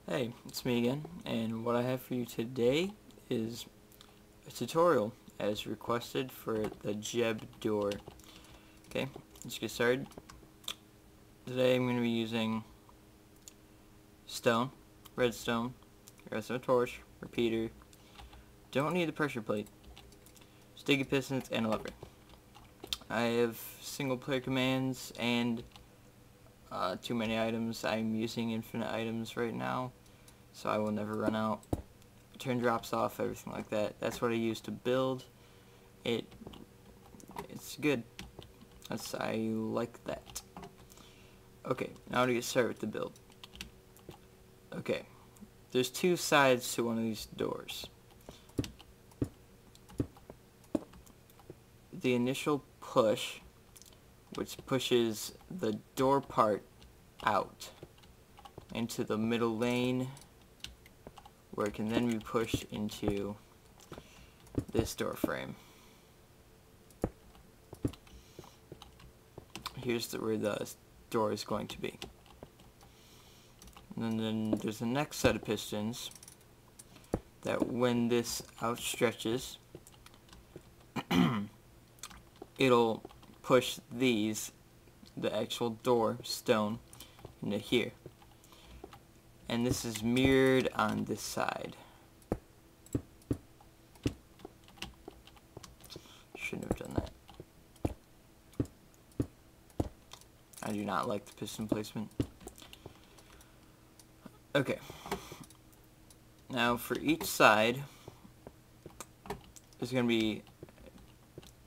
Hey, it's me again, and what I have for you today is a tutorial as requested for the Jeb door. Okay, let's get started. Today I'm going to be using stone, redstone torch, repeater. Don't need the pressure plate, sticky pistons, and a lever. I have single player commands and too many items. I'm using infinite items right now, so I will never run out. Turn drops off, everything like that. That's what I use to build. It's good. I like that. Okay, now to get started with the build. Okay, there's two sides to one of these doors. The initial push, which pushes the door part out into the middle lane, where it can then be pushed into this door frame. Here's where the door is going to be. And then there's the next set of pistons that when this outstretches, it'll push these, the actual door stone, into here. And this is mirrored on this side. Shouldn't have done that. I do not like the piston placement. Okay. Now for each side, there's going to be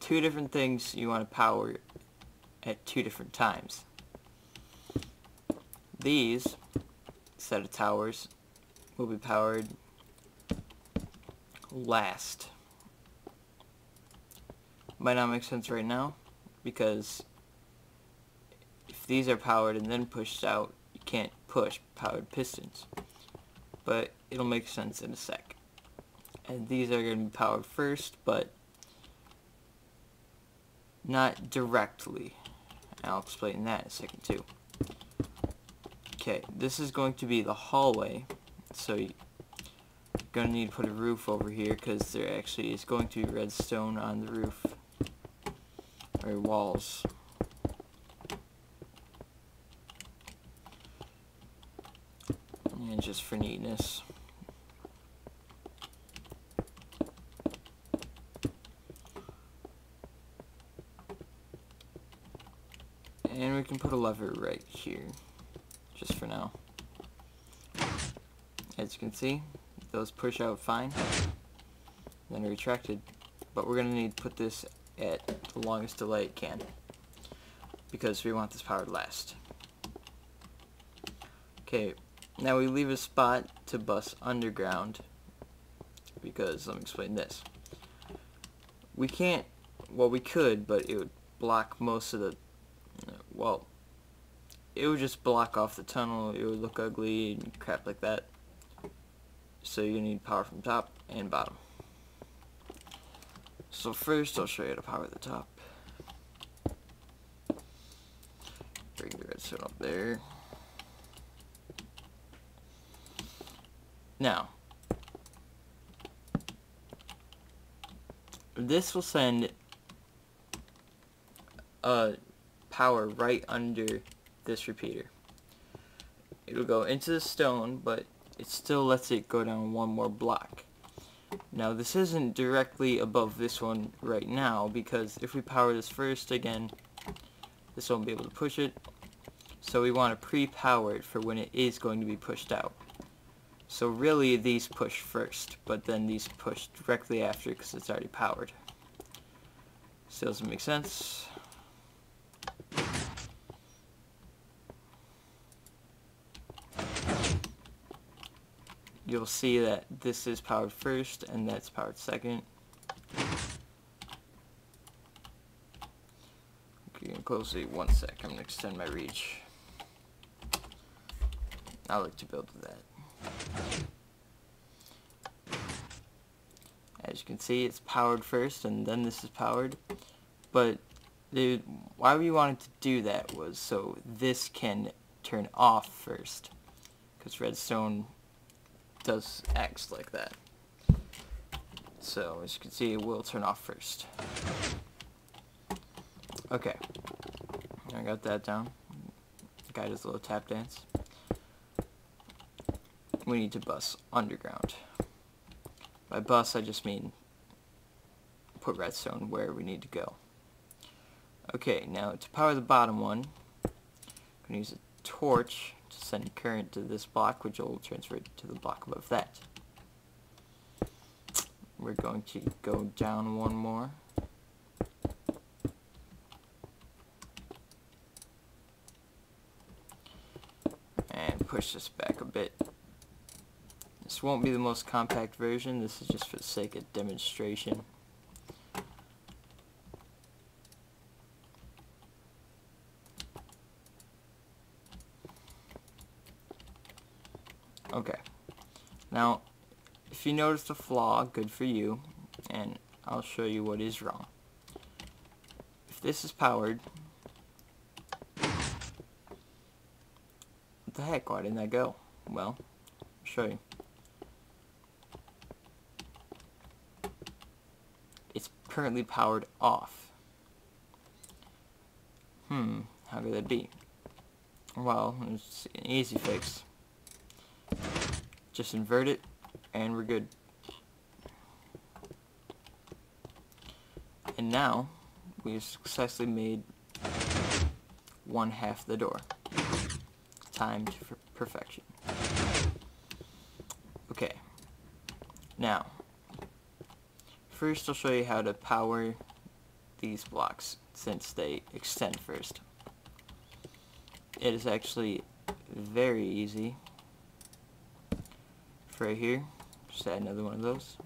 two different things you want to power at two different times. These set of towers will be powered last. Might not make sense right now, because if these are powered and then pushed out, you can't push powered pistons. But it'll make sense in a sec. And these are going to be powered first, but not directly. I'll explain that in a second too. Okay, this is going to be the hallway, so you're going to need to put a roof over here, because there actually is going to be redstone on the roof, or walls. And just for neatness. And we can put a lever right here, just for now. As you can see, those push out fine, then retracted. But we're going to need to put this at the longest delay it can, because we want this powered last. Okay, now we leave a spot to bus underground, because, let me explain this. We can't, well we could, but it would block most of the, well, it would just block off the tunnel, it would look ugly and crap like that. So you need power from top and bottom. So first I'll show you how to power the top. Bring the redstone up there. Now, this will send power right under this repeater. It'll go into the stone, but it still lets it go down one more block. Now this isn't directly above this one right now, because if we power this first, again, this won't be able to push it. So we want to pre-power it for when it is going to be pushed out. So really these push first, but then these push directly after because it's already powered. Still doesn't make sense. You'll see that this is powered first and that's powered second. Okay, closely, one sec, I'm going to extend my reach. I like to build with that. As you can see, it's powered first and then this is powered. But why we wanted to do that was so this can turn off first, because redstone acts like that. So as you can see, it will turn off first. Okay, I got that down. Guy does a little tap dance. We need to bus underground. By bus, I just mean put redstone where we need to go. Okay, now to power the bottom one, I'm going to use a torch to send current to this block, which will transfer it to the block above that. We're going to go down one more. And push this back a bit. This won't be the most compact version, this is just for the sake of demonstration. Okay, now if you noticed a flaw, good for you, and I'll show you what is wrong. If this is powered, what the heck, why didn't that go? Well, I'll show you. It's currently powered off. How could that be? Well, it's an easy fix. Just invert it, and we're good. And now, we've successfully made 1/2 the door. Timed for perfection. Okay. Now, first I'll show you how to power these blocks, since they extend first. It is actually very easy. Right here, just add another one of those.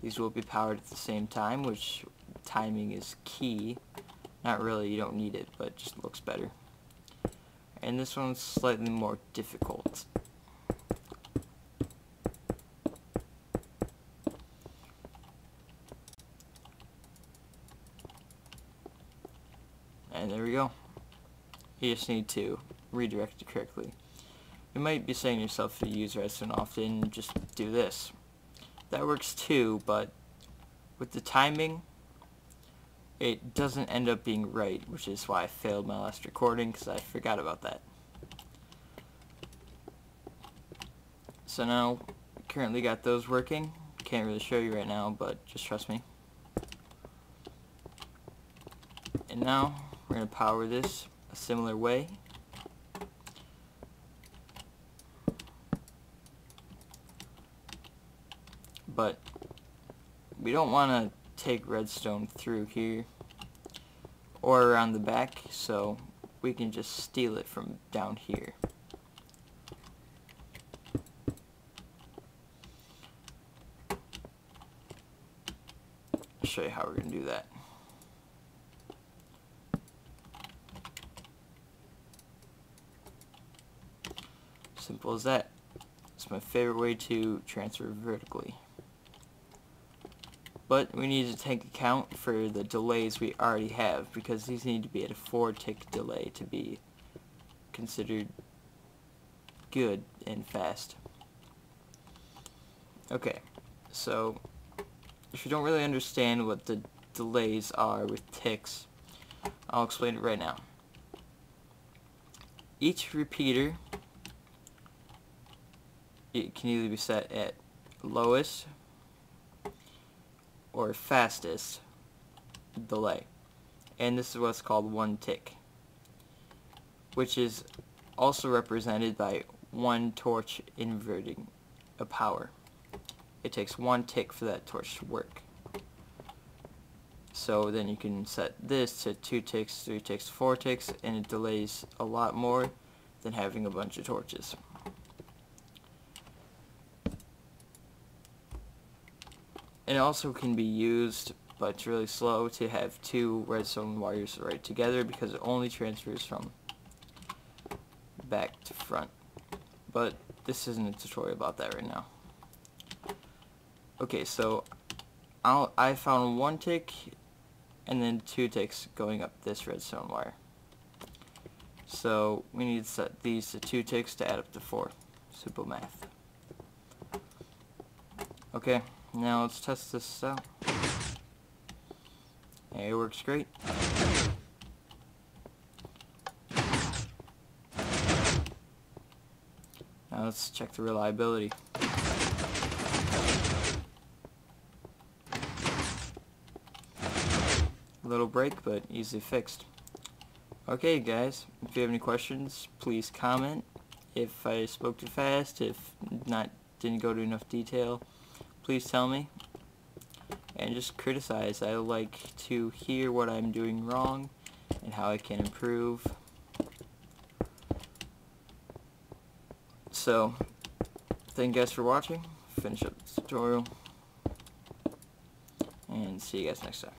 These will be powered at the same time, which timing is key. Not really, you don't need it, but it just looks better. And this one's slightly more difficult. And there we go. You just need to redirect it correctly. You might be saying to yourself, if you use redstone often, just do this. That works too, but with the timing, it doesn't end up being right, which is why I failed my last recording, because I forgot about that. So now, currently got those working. Can't really show you right now, but just trust me. And now, we're going to power this a similar way. But we don't want to take redstone through here or around the back, so we can just steal it from down here. I'll show you how we're going to do that. Simple as that. It's my favorite way to transfer vertically. But we need to take account for the delays we already have, because these need to be at a 4-tick delay to be considered good and fast. Okay, so if you don't really understand what the delays are with ticks, I'll explain it right now. Each repeater, it can either be set at lowest or fastest delay, and this is what's called 1 tick, which is also represented by 1 torch inverting a power. It takes 1 tick for that torch to work. So then you can set this to 2 ticks, 3 ticks, 4 ticks, and it delays a lot more than having a bunch of torches. It also can be used, but it's really slow, to have 2 redstone wires right together, because it only transfers from back to front. But this isn't a tutorial about that right now. Okay, so I found 1 tick and then 2 ticks going up this redstone wire. So we need to set these to 2 ticks to add up to 4. Simple math. Okay, now let's test this out. Hey, it works great. Now let's check the reliability. A little break, but easily fixed. Okay guys, if you have any questions, please comment. If I spoke too fast, if didn't go to enough detail, please tell me. And just criticize. I like to hear what I'm doing wrong and how I can improve. So, thank you guys for watching. Finish up this tutorial. And see you guys next time.